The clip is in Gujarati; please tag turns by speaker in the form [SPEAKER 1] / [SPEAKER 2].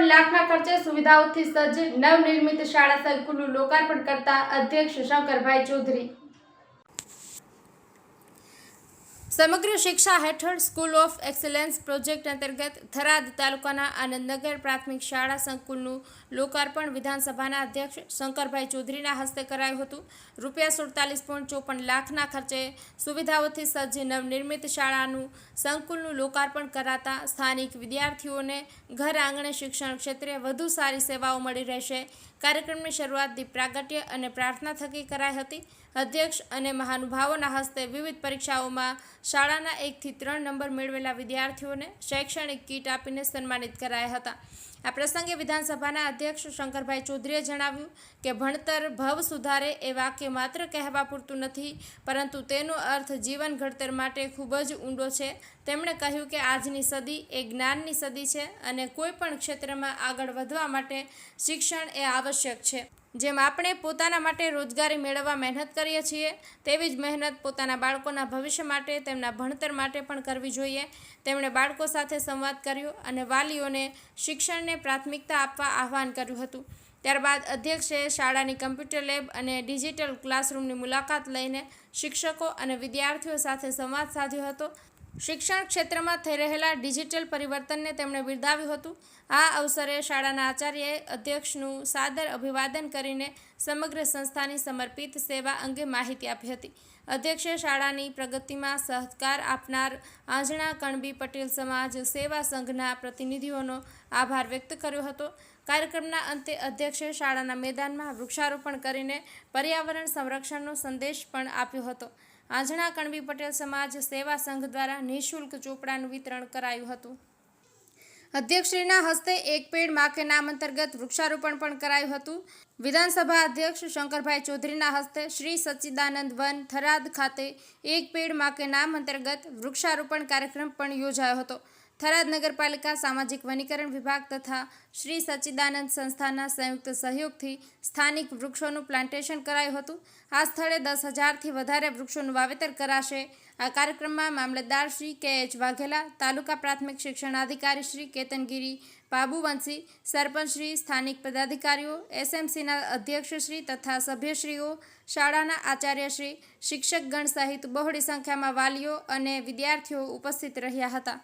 [SPEAKER 1] લાખના ખર્ચે સુવિધાઓથી સજ્જ નવનિર્મિત શાળા સંકુલનું લોકાર્પણ કરતા અધ્યક્ષ શંકરભાઈ ચૌધરી। સમગ્ર શિક્ષા હેઠળ સ્કૂલ ઓફ એક્સેલન્સ પ્રોજેક્ટ અંતર્ગત થરાદ તાલુકાના આનંદનગર પ્રાથમિક શાળા સંકુલનું લોકાર્પણ વિધાનસભાના અધ્યક્ષ શંકરભાઈ ચૌધરીના હસ્તે કરાયું હતું। ₹47.54 લાખના ખર્ચે સુવિધાઓથી સજ્જ નવનિર્મિત શાળાનું સંકુલનું લોકાર્પણ કરાતા સ્થાનિક વિદ્યાર્થીઓને ઘર આંગણે શિક્ષણ ક્ષેત્રે વધુ સારી સેવાઓ મળી રહેશે। કાર્યક્રમની શરૂઆત દીપ પ્રાગટ્ય અને પ્રાર્થના થકી કરાઈ હતી। અધ્યક્ષ અને મહાનુભાવોના હસ્તે વિવિધ પરીક્ષાઓમાં શાળાના 1 થી 3 નંબર મેળવેલા વિદ્યાર્થીઓને શૈક્ષણિક કીટ આપીને સન્માનિત કરાયા હતા। આ પ્રસંગે વિધાનસભાના અધ્યક્ષ શંકરભાઈ ચૌધરીએ જણાવ્યું કે ભણતર ભવ સુધારે એ વાક્ય માત્ર કહેવા પૂરતું નથી, પરંતુ તેનો અર્થ જીવન ઘડતર માટે ખૂબ જ ઊંડો છે। તેમણે કહ્યું કે આજની સદી એ જ્ઞાનની સદી છે અને કોઈ પણ ક્ષેત્રમાં આગળ વધવા માટે શિક્ષણ એ આવશ્યક છે। જેમ આપણે પોતાના માટે રોજગારી મેળવવા મહેનત કરીએ છીએ, તેવી જ મહેનત પોતાના બાળકોના ભવિષ્ય માટે, તેમના ભણતર માટે પણ કરવી જોઈએ। તેમણે બાળકો સાથે સંવાદ કર્યો અને વાલીઓને શિક્ષણને પ્રાથમિકતા આપવા આહ્વાન કર્યું હતું। ત્યારબાદ અધ્યક્ષે શાળાની કમ્પ્યુટર લેબ અને ડિજિટલ ક્લાસરૂમની મુલાકાત લઈને શિક્ષકો અને વિદ્યાર્થીઓ સાથે સંવાદ સાધ્યો હતો। શિક્ષણ ક્ષેત્રમાં થઈ રહેલા ડિજિટલ પરિવર્તનને તેમણે બિરદાવ્યું હતું। આ અવસરે શાળાના આચાર્યએ અધ્યક્ષનું સાદર અભિવાદન કરીને સમગ્ર સંસ્થાની સમર્પિત સેવા અંગે માહિતી આપી હતી। અધ્યક્ષે શાળાની પ્રગતિમાં સહકાર આપનાર આંજણા કણબી પટેલ સમાજ સેવા સંઘના પ્રતિનિધિઓનો આભાર વ્યક્ત કર્યો હતો। કાર્યક્રમના અંતે અધ્યક્ષે શાળાના મેદાનમાં વૃક્ષારોપણ કરીને પર્યાવરણ સંરક્ષણનો સંદેશ પણ આપ્યો હતો। આંજણા કણબી પટેલ સમાજ સેવા સંઘ દ્વારા નિઃશુલ્ક ચોપડાનું વિતરણ કરાયું હતું। અધ્યક્ષશ્રીના હસ્તે એક પેડ માં કે નામ અંતર્ગત વૃક્ષારોપણ પણ કરાયું હતું। વિધાનસભા અધ્યક્ષ શંકરભાઈ ચૌધરીના હસ્તે શ્રી સચ્ચિદાનંદ વન થરાદ ખાતે એક પેડ માં કે નામ અંતર્ગત વૃક્ષારોપણ કાર્યક્રમ પણ યોજાયો હતો। થરાદ નગરપાલિકા સામાજિક વનીકરણ વિભાગ તથા શ્રી સચ્ચિદાનંદ સંસ્થાના સંયુક્ત સહયોગથી સ્થાનિક વૃક્ષોનું પ્લાન્ટેશન કરાયું હતું। આ સ્થળે 10,000થી વધારે વૃક્ષોનું વાવેતર કરાશે। આ કાર્યક્રમમાં મામલતદાર શ્રી કે.એચ. વાઘેલા, તાલુકા પ્રાથમિક શિક્ષણાધિકારી શ્રી કેતનગીરી બાબુવંશી, સરપંચશ્રી, સ્થાનિક પદાધિકારીઓ, એસએમસીના અધ્યક્ષશ્રી તથા સભ્યશ્રીઓ, શાળાના આચાર્યશ્રી, શિક્ષકગણ સહિત બહોળી સંખ્યામાં વાલીઓ અને વિદ્યાર્થીઓ ઉપસ્થિત રહ્યા હતા।